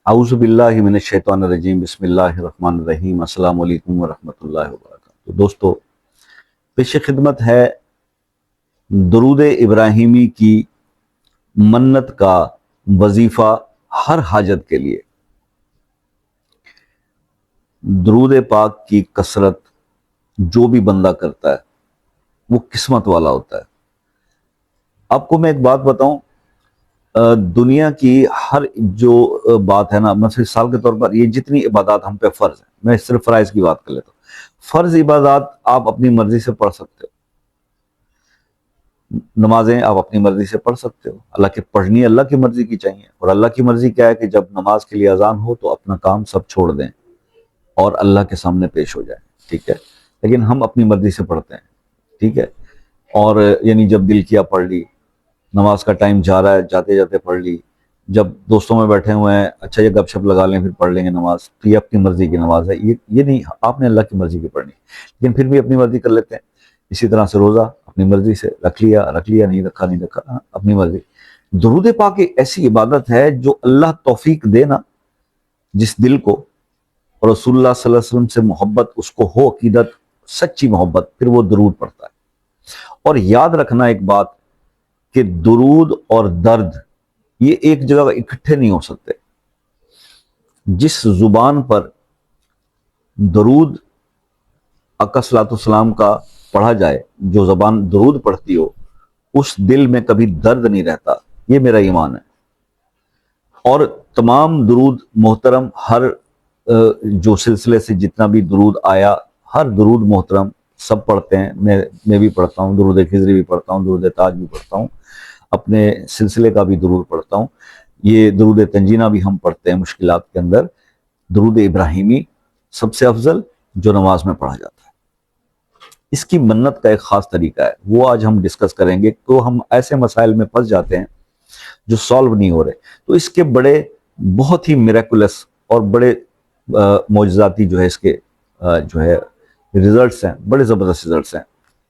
आऊज़ु बिल्लाहि मिनश शैतानिर रजीम बिस्मिल्लाहिर रहमानिर रहीम अस्सलामु अलैकुम व रहमतुल्लाहि व बरकातुहू। तो दोस्तों, पेश खिदमत है दुरूद इब्राहिमी की मन्नत का वजीफ़ा हर हाजत के लिए। दुरूद पाक की कसरत जो भी बंदा करता है वो किस्मत वाला होता है। आपको मैं एक बात बताऊं, दुनिया की हर जो बात है ना, मिसाल के तौर पर ये जितनी इबादत हम पे फ़र्ज है, मैं सिर्फ फ़राइज़ की बात कर लेता हूँ। फ़र्ज इबादत आप अपनी मर्जी से पढ़ सकते हो, नमाजें आप अपनी मर्जी से पढ़ सकते हो। अल्लाह की पढ़नी अल्लाह की मर्जी की चाहिए, और अल्लाह की मर्जी क्या है कि जब नमाज के लिए अजान हो तो अपना काम सब छोड़ दें और अल्लाह के सामने पेश हो जाए, ठीक है। लेकिन हम अपनी मर्जी से पढ़ते हैं, ठीक है। और यानी जब दिल किया पढ़ ली, नमाज का टाइम जा रहा है जाते जाते पढ़ ली, जब दोस्तों में बैठे हुए हैं अच्छा ये गपशप लगा लें फिर पढ़ लेंगे नमाज, तो ये अपनी मर्जी की नमाज है। ये नहीं, आपने अल्लाह की मर्जी की पढ़नी, लेकिन फिर भी अपनी मर्जी कर लेते हैं। इसी तरह से रोज़ा अपनी मर्जी से रख लिया, नहीं रखा नहीं रखा, अपनी मर्जी। दुरूद पाक एक ऐसी इबादत है जो अल्लाह तौफीक दे ना जिस दिल को, और रसूलुल्लाह सल्लल्लाहु अलैहि वसल्लम से मोहब्बत उसको हो, अकीदत सच्ची मोहब्बत, फिर वो दुरूद पढ़ता है। और याद रखना एक बात कि दुरूद और दर्द ये एक जगह इकट्ठे नहीं हो सकते। जिस जुबान पर दरूद आका सल्लल्लाहु अलैहि वसल्लम का पढ़ा जाए, जो जबान दरूद पढ़ती हो, उस दिल में कभी दर्द नहीं रहता, ये मेरा ईमान है। और तमाम दुरूद मोहतरम, हर जो सिलसिले से जितना भी दुरूद आया, हर दुरूद मोहतरम सब पढ़ते हैं। मैं भी पढ़ता हूँ, दुरूद खिजरी भी पढ़ता हूँ, दुरूद ताज भी पढ़ता हूँ, अपने सिलसिले का भी दुरूद पढ़ता हूँ। ये दुरूद तंजीना भी हम पढ़ते हैं मुश्किलात के अंदर। दुरूद इब्राहिमी सबसे अफजल जो नमाज में पढ़ा जाता है। इसकी मन्नत का एक ख़ास तरीका है, वो आज हम डिस्कस करेंगे। तो हम ऐसे मसाइल में फंस जाते हैं जो सॉल्व नहीं हो रहे, तो इसके बड़े बहुत ही मिरेकुलस और बड़े मौजज़ाती जो है इसके जो है रिजल्ट्स हैं, बड़े ज़बरदस्त रिजल्ट्स हैं।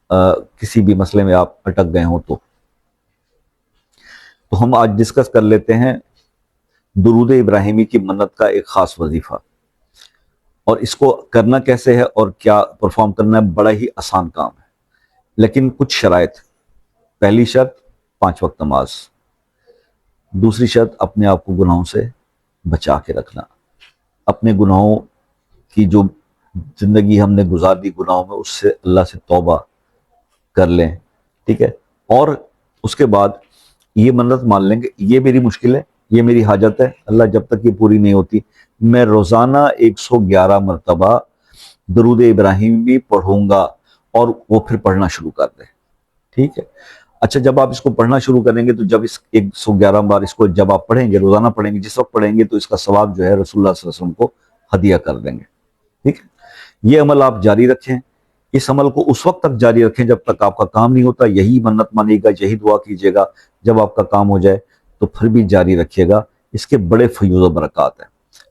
किसी भी मसले में आप अटक गए हों तो हम आज डिस्कस कर लेते हैं दुरूद इब्राहिमी की मन्नत का एक ख़ास वजीफ़ा, और इसको करना कैसे है और क्या परफॉर्म करना है। बड़ा ही आसान काम है, लेकिन कुछ शराइत। पहली शर्त 5 वक्त नमाज, दूसरी शर्त अपने आप को गुनाहों से बचा के रखना। अपने गुनाहों की जो ज़िंदगी हमने गुजार दी गुनाहों में, उससे अल्लाह से तौबा कर लें, ठीक है। और उसके बाद ये मन्नत मान लेंगे, ये मेरी मुश्किल है, ये मेरी हाजत है, अल्लाह जब तक ये पूरी नहीं होती मैं रोज़ाना 111 मरतबा दुरूद इब्राहिमी पढ़ूंगा, और वो फिर पढ़ना शुरू कर दें, ठीक है। अच्छा, जब आप इसको पढ़ना शुरू करेंगे तो जब इस 111 बार इसको जब आप पढ़ेंगे, रोज़ाना पढ़ेंगे, जिस वक्त पढ़ेंगे, तो इसका सवाब जो है रसूलुल्लाह सल्लल्लाहु अलैहि वसल्लम को हदिया कर देंगे, ठीक है। ये अमल आप जारी रखें। इस अमल को उस वक्त तक जारी रखें जब तक आपका काम नहीं होता। यही मन्नत मानिएगा, यही दुआ कीजिएगा। जब आपका काम हो जाए तो फिर भी जारी रखिएगा। इसके बड़े फयूज़ व बरक़ात हैं।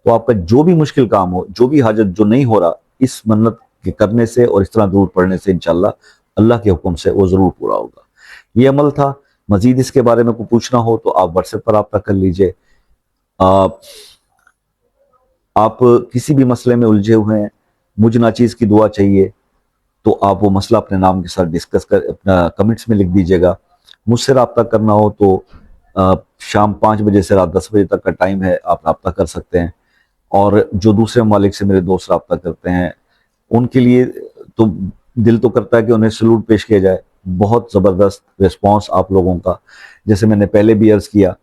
तो आपका जो भी मुश्किल काम हो, जो भी हाजत जो नहीं हो रहा, इस मन्नत के करने से और इस तरह दुरूद पढ़ने से इंशाअल्लाह अल्लाह के हुक्म से वो ज़रूर पूरा होगा। ये अमल था। मज़ीद इसके बारे में कोई पूछना हो तो आप व्हाट्सएप पर रब्ता कर लीजिए। आप किसी भी मसले में उलझे हुए हैं, मुझ नाचीज़ की दुआ चाहिए, तो आप वो मसला अपने नाम के साथ डिस्कस कर अपना कमेंट्स में लिख दीजिएगा। मुझसे रब्ता करना हो तो शाम 5 बजे से रात 10 बजे तक का टाइम है, आप रब्ता कर सकते हैं। और जो दूसरे ममालिक से मेरे दोस्त रब्ता करते हैं, उनके लिए तो दिल तो करता है कि उन्हें सलूट पेश किया जाए। बहुत ज़बरदस्त रिस्पॉन्स आप लोगों का। जैसे मैंने पहले भी अर्ज़ किया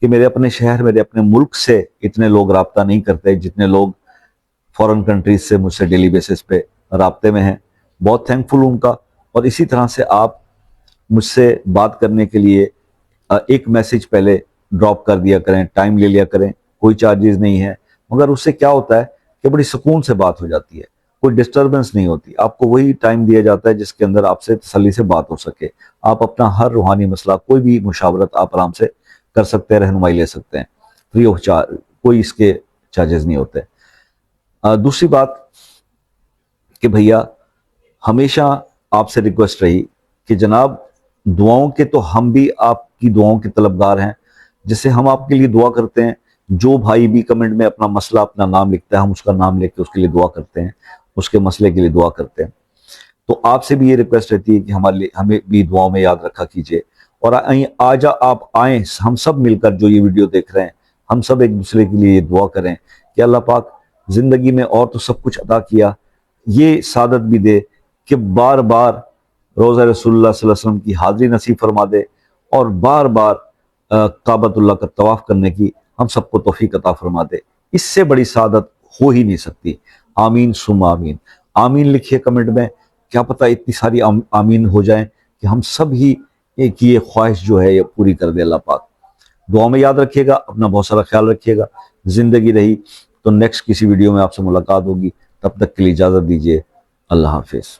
कि मेरे अपने शहर, मेरे अपने मुल्क से इतने लोग रब्ता नहीं करते जितने लोग फॉरेन कंट्रीज से मुझसे डेली बेसिस पे राब्ते में हैं। बहुत थैंकफुल उनका। और इसी तरह से आप मुझसे बात करने के लिए एक मैसेज पहले ड्रॉप कर दिया करें, टाइम ले लिया करें, कोई चार्जेस नहीं है। मगर उससे क्या होता है कि बड़ी सुकून से बात हो जाती है, कोई डिस्टर्बेंस नहीं होती। आपको वही टाइम दिया जाता है जिसके अंदर आपसे तसल्ली से बात हो सके। आप अपना हर रूहानी मसला, कोई भी मुशावरत आप आराम से कर सकते हैं, रहनुमाई ले सकते हैं, फ्री ऑफ चार्ज, कोई इसके चार्जेस नहीं होते। दूसरी बात कि भैया हमेशा आपसे रिक्वेस्ट रही कि जनाब दुआओं के तो हम भी आपकी दुआओं के तलबगार हैं। जैसे हम आपके लिए दुआ करते हैं, جو بھائی بھی کمنٹ میں اپنا مسئلہ اپنا نام لکھتا ہے ہم اس کا نام لے کے اس کے لیے دعا کرتے ہیں، اس کے مسئلے کے لیے دعا کرتے ہیں۔ تو آپ سے بھی یہ ریکویسٹ رہتی ہے کہ ہمیں بھی دعاؤں میں یاد رکھا کیجئے، اور آج آپ آئیں ہم سب مل کر جو یہ ویڈیو دیکھ رہے ہیں ہم سب ایک دوسرے کے لیے یہ دعا کریں کہ اللہ پاک زندگی میں اور تو سب کچھ عطا کیا، یہ سعادت بھی دے کہ بار بار روضہ رسول اللہ صلی اللہ علیہ وسلم کی حاضری نصیب فرما دے، اور بار بار کعبۃ اللہ کا طواف کرنے کی ہم سب کو توفیق عطا فرما دے۔ اس سے بڑی سعادت ہو ہی نہیں سکتی۔ آمین ثم آمین۔ آمین لکھیے کمنٹ میں، کیا پتہ اتنی ساری آمین ہو جائیں کہ ہم سب ہی ایک یہ خواہش جو ہے یہ پوری کر دے اللہ پاک۔ دعا میں یاد رکھیے گا، اپنا بہت سارا خیال رکھیے گا۔ زندگی رہی تو نیکسٹ کسی ویڈیو میں آپ سے ملاقات ہوگی، تب تک کے لیے اجازت دیجیے، اللہ حافظ۔